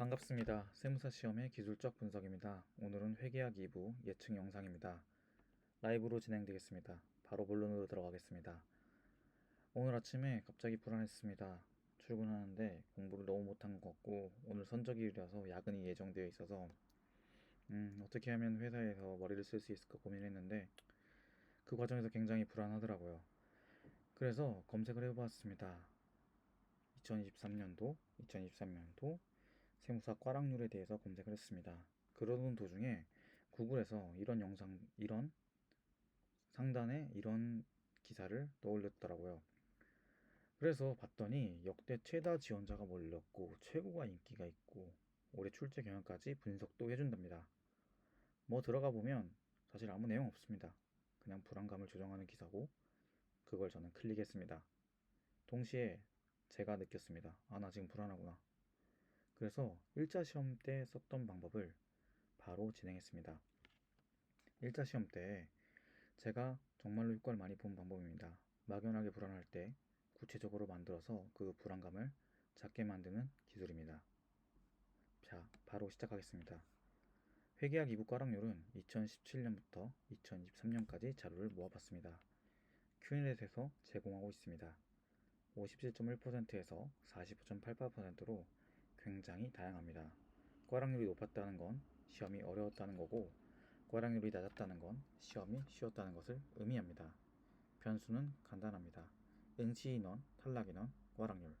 반갑습니다. 세무사 시험의 기술적 분석입니다. 오늘은 회계학 2부 예측 영상입니다. 라이브로 진행되겠습니다. 바로 본론으로 들어가겠습니다. 오늘 아침에 갑자기 불안했습니다. 출근하는데 공부를 너무 못한 것 같고 오늘 선적일이라서 야근이 예정되어 있어서 어떻게 하면 회사에서 머리를 쓸 수 있을까 고민했는데 그 과정에서 굉장히 불안하더라고요. 그래서 검색을 해보았습니다. 2023년도 세무사 과락률에 대해서 검색을 했습니다. 그러던 도중에 구글에서 이런 상단에 이런 기사를 떠올렸더라고요. 그래서 봤더니 역대 최다 지원자가 몰렸고 최고가 인기가 있고 올해 출제 경향까지 분석도 해준답니다. 뭐 들어가 보면 사실 아무 내용 없습니다. 그냥 불안감을 조정하는 기사고 그걸 저는 클릭했습니다. 동시에 제가 느꼈습니다. 나 지금 불안하구나. 그래서 1차 시험 때 썼던 방법을 바로 진행했습니다. 1차 시험 때 제가 정말로 효과를 많이 본 방법입니다. 막연하게 불안할 때 구체적으로 만들어서 그 불안감을 작게 만드는 기술입니다. 자, 바로 시작하겠습니다. 회계학 2부 과락률은 2017년부터 2023년까지 자료를 모아봤습니다. 큐넷에서 제공하고 있습니다. 57.1%에서 45.88%로 굉장히 다양합니다. 과락률이 높았다는 건 시험이 어려웠다는 거고 과락률이 낮았다는 건 시험이 쉬웠다는 것을 의미합니다. 변수는 간단합니다. 응시 인원, 탈락 인원, 과락률.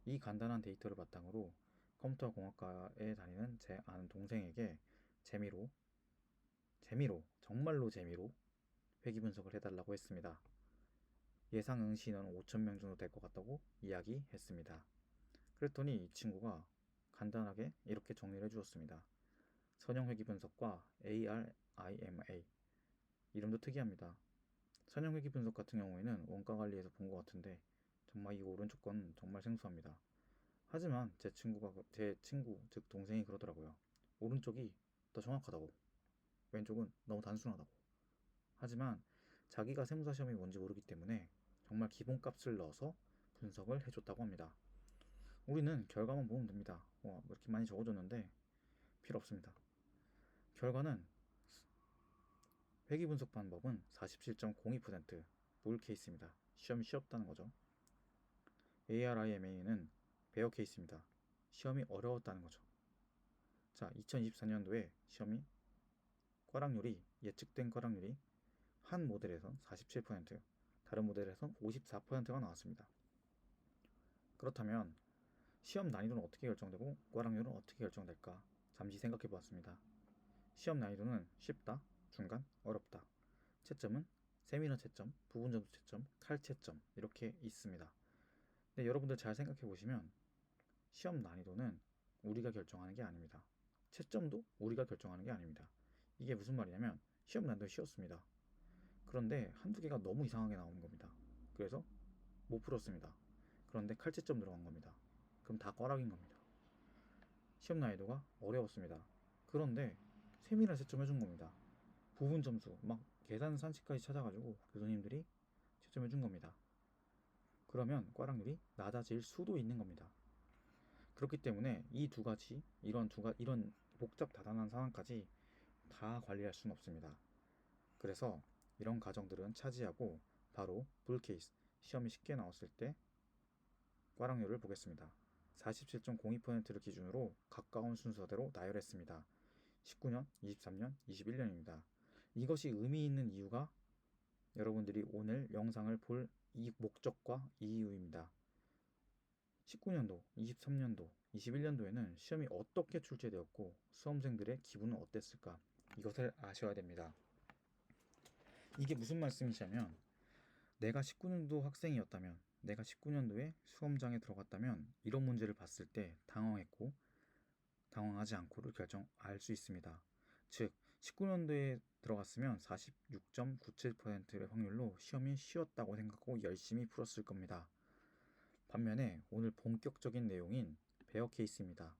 이 간단한 데이터를 바탕으로 컴퓨터 공학과에 다니는 제 아는 동생에게 정말로 재미로 회귀 분석을 해달라고 했습니다. 예상 응시 인원은 5,000명 정도 될 것 같다고 이야기했습니다. 그랬더니 이 친구가 간단하게 이렇게 정리를 해주었습니다. 선형회귀 분석과 ARIMA. 이름도 특이합니다. 선형회귀 분석 같은 경우에는 원가관리에서 본 것 같은데 정말 이 오른쪽 건 정말 생소합니다. 하지만 제 친구 즉 동생이 그러더라고요. 오른쪽이 더 정확하다고, 왼쪽은 너무 단순하다고. 하지만 자기가 세무사 시험이 뭔지 모르기 때문에 정말 기본값을 넣어서 분석을 해줬다고 합니다. 우리는 결과만 보면 됩니다. 뭐 이렇게 많이 적어줬는데 필요 없습니다. 결과는 회귀 분석 방법은 47.02% 볼 케이스입니다. 시험이 쉬웠다는 거죠. ARIMA는 베어 케이스입니다. 시험이 어려웠다는 거죠. 자, 2024년도에 시험이 예측된 과락률이 한 모델에선 47%, 다른 모델에선 54%가 나왔습니다. 그렇다면 시험 난이도는 어떻게 결정되고 과락률은 어떻게 결정될까? 잠시 생각해 보았습니다. 시험 난이도는 쉽다, 중간, 어렵다. 채점은 세미너 채점, 부분점수 채점, 칼채점 이렇게 있습니다. 근데 여러분들 잘 생각해 보시면 시험 난이도는 우리가 결정하는 게 아닙니다. 채점도 우리가 결정하는 게 아닙니다. 이게 무슨 말이냐면 시험 난이도 쉬웠습니다. 그런데 한두 개가 너무 이상하게 나오는 겁니다. 그래서 못 풀었습니다. 그런데 칼채점 들어간 겁니다. 그럼 다 꽈락인 겁니다. 시험 난이도가 어려웠습니다. 그런데 세밀한 채점 해준 겁니다. 부분 점수 막 계산 산식까지 찾아가지고 교수님들이 채점해 준 겁니다. 그러면 꽈락률이 낮아질 수도 있는 겁니다. 그렇기 때문에 이 두 가지 이런 복잡 다단한 상황까지 다 관리할 수는 없습니다. 그래서 이런 가정들은 차지하고 바로 불케이스 시험이 쉽게 나왔을 때 꽈락률을 보겠습니다. 47.02%를 기준으로 가까운 순서대로 나열했습니다. 19년, 23년, 21년입니다. 이것이 의미 있는 이유가 여러분들이 오늘 영상을 볼 이 목적과 이유입니다. 19년도, 23년도, 21년도에는 시험이 어떻게 출제되었고 수험생들의 기분은 어땠을까? 이것을 아셔야 됩니다. 이게 무슨 말씀이냐면 내가 19년도 학생이었다면, 내가 19년도에 수험장에 들어갔다면 이런 문제를 봤을 때 당황했고 당황하지 않고를 알 수 있습니다. 즉 19년도에 들어갔으면 46.97%의 확률로 시험이 쉬웠다고 생각하고 열심히 풀었을 겁니다. 반면에 오늘 본격적인 내용인 베어 케이스입니다.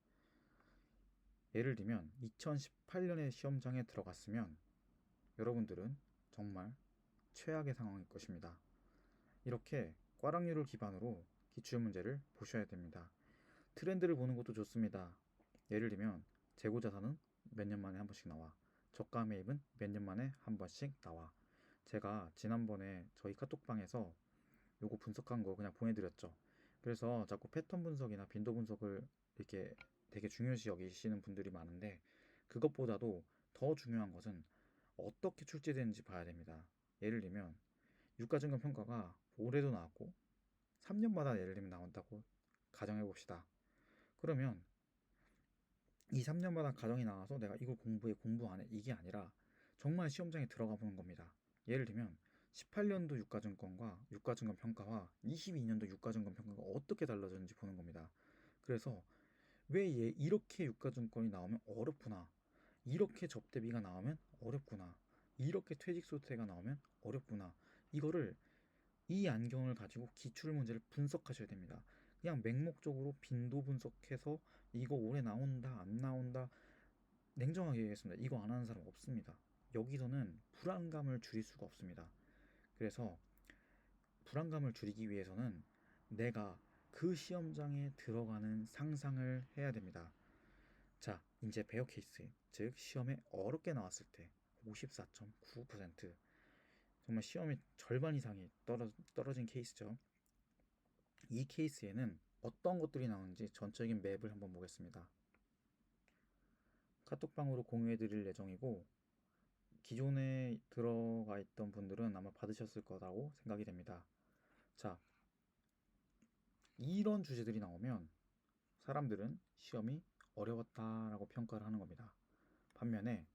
예를 들면 2018년에 시험장에 들어갔으면 여러분들은 정말 최악의 상황일 것입니다. 이렇게 꽈락률을 기반으로 기출문제를 보셔야 됩니다. 트렌드를 보는 것도 좋습니다. 예를 들면 재고 자산은 몇 년 만에 한 번씩 나와. 저가 매입은 몇 년 만에 한 번씩 나와. 제가 지난번에 저희 카톡방에서 요거 분석한 거 그냥 보내드렸죠. 그래서 자꾸 패턴 분석이나 빈도 분석을 이렇게 되게 중요시 여기시는 분들이 많은데, 그것보다도 더 중요한 것은 어떻게 출제되는지 봐야 됩니다. 예를 들면 유가증권 평가가 올해도 나왔고 3년마다 예를 들면 나온다고 가정해 봅시다. 그러면 이 3년마다 가정이 나와서 내가 이걸 공부해 공부 안 해 이게 아니라 정말 시험장에 들어가 보는 겁니다. 예를 들면 18년도 유가증권과 유가증권 평가와 22년도 유가증권 평가가 어떻게 달라졌는지 보는 겁니다. 그래서 왜 이렇게 유가증권이 나오면 어렵구나, 이렇게 접대비가 나오면 어렵구나, 이렇게 퇴직 소태가 나오면 어렵구나, 이거를 이 안경을 가지고 기출 문제를 분석하셔야 됩니다. 그냥 맹목적으로 빈도 분석해서 이거 올해 나온다 안 나온다, 냉정하게 얘기했습니다. 이거 안 하는 사람 없습니다. 여기서는 불안감을 줄일 수가 없습니다. 그래서 불안감을 줄이기 위해서는 내가 그 시험장에 들어가는 상상을 해야 됩니다. 자, 이제 베어 케이스, 즉 시험에 어렵게 나왔을 때 54.9%, 정말 시험의 절반 이상이 떨어진 케이스죠. 이 케이스에는 어떤 것들이 나오는지 전적인 맵을 한번 보겠습니다. 카톡방으로 공유해 드릴 예정이고, 기존에 들어가 있던 분들은 아마 받으셨을 거라고 생각이 됩니다. 자, 이런 주제들이 나오면 사람들은 시험이 어려웠다라고 평가를 하는 겁니다. 반면에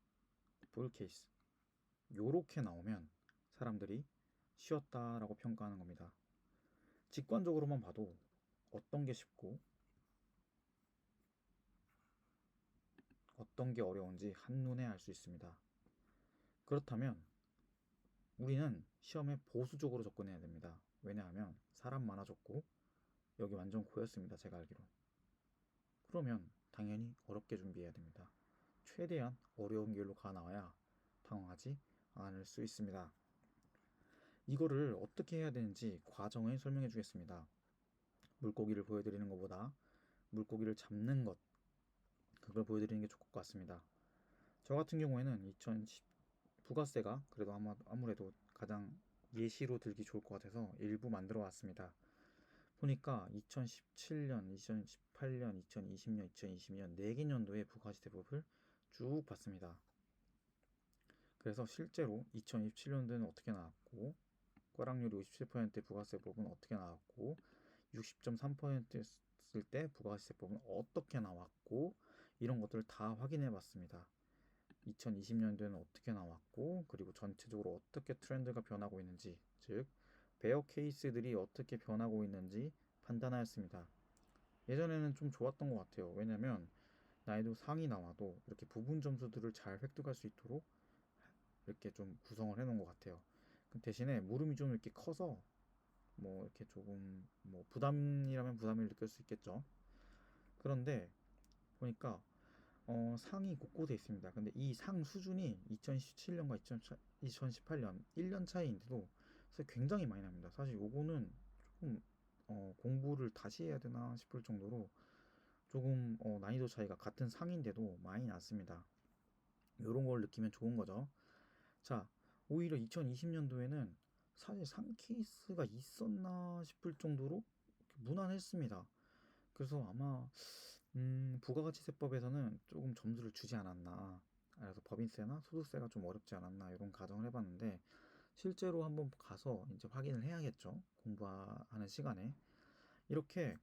볼 케이스, 요렇게 나오면 사람들이 쉬웠다라고 평가하는 겁니다. 직관적으로만 봐도 어떤 게 쉽고 어떤 게 어려운지 한눈에 알 수 있습니다. 그렇다면 우리는 시험에 보수적으로 접근해야 됩니다. 왜냐하면 사람 많아졌고 여기 완전 고였습니다. 제가 알기로. 그러면 당연히 어렵게 준비해야 됩니다. 최대한 어려운 길로 가 나와야 당황하지 않을 수 있습니다. 이거를 어떻게 해야 되는지 과정을 설명해 주겠습니다. 물고기를 보여드리는 것보다 물고기를 잡는 것, 그걸 보여드리는 게 좋을 것 같습니다. 저 같은 경우에는 2010 부가세가 그래도 아무래도 가장 예시로 들기 좋을 것 같아서 일부 만들어 왔습니다. 보니까 2017년, 2018년, 2020년, 2022년 4개 년도의 부가세 대법을 쭉 봤습니다. 그래서 실제로 2027년도에는 어떻게 나왔고, 과락률이 57%의 부가세법은 어떻게 나왔고, 60.3%였을 때 부가세법은 어떻게 나왔고, 이런 것들을 다 확인해 봤습니다. 2020년도에는 어떻게 나왔고, 그리고 전체적으로 어떻게 트렌드가 변하고 있는지, 즉 베어 케이스들이 어떻게 변하고 있는지 판단하였습니다. 예전에는 좀 좋았던 것 같아요. 왜냐면 난이도 상이 나와도 이렇게 부분 점수들을 잘 획득할 수 있도록 이렇게 좀 구성을 해놓은 것 같아요. 대신에 물음이 좀 이렇게 커서 뭐 이렇게 조금 뭐 부담이라면 부담을 느낄 수 있겠죠. 그런데 보니까 상이 곳곳에 있습니다. 근데 이 상 수준이 2017년과 2018년 1년 차이인데도 사실 굉장히 많이 납니다. 사실 요거는 조금 공부를 다시 해야 되나 싶을 정도로 조금 난이도 차이가 같은 상인데도 많이 났습니다. 요런 걸 느끼면 좋은 거죠. 자, 오히려 2020년도에는 사실 상 케이스가 있었나 싶을 정도로 무난했습니다. 그래서 아마 부가가치세법에서는 조금 점수를 주지 않았나, 그래서 법인세나 소득세가 좀 어렵지 않았나 이런 가정을 해봤는데, 실제로 한번 가서 이제 확인을 해야겠죠. 공부하는 시간에 이렇게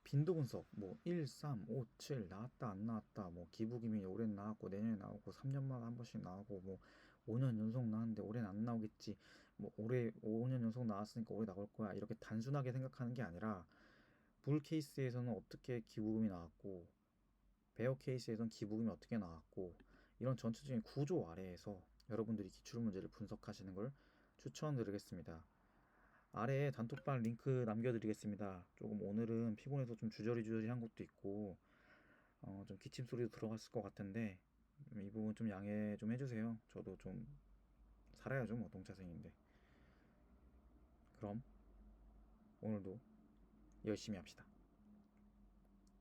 빈도 분석, 뭐 1, 3, 5, 7 나왔다 안 나왔다, 뭐 기부금이 올해 나왔고 내년에 나오고 3년마다 한 번씩 나오고 뭐 5년 연속 나왔는데 올해는 안 나오겠지, 뭐 올해 5년 연속 나왔으니까 올해 나올 거야, 이렇게 단순하게 생각하는 게 아니라 불 케이스에서는 어떻게 기부금이 나왔고 베어 케이스에서는 기부금이 어떻게 나왔고, 이런 전체적인 구조 아래에서 여러분들이 기출문제를 분석하시는 걸 추천드리겠습니다. 아래에 단톡방 링크 남겨드리겠습니다. 조금 오늘은 피곤해서 좀 주저리주저리 한 것도 있고 좀 기침 소리도 들어갔을 것 같은데 이 부분 좀 양해 좀 해주세요. 저도 좀 살아야죠, 뭐 동차생인데. 그럼 오늘도 열심히 합시다.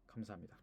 감사합니다.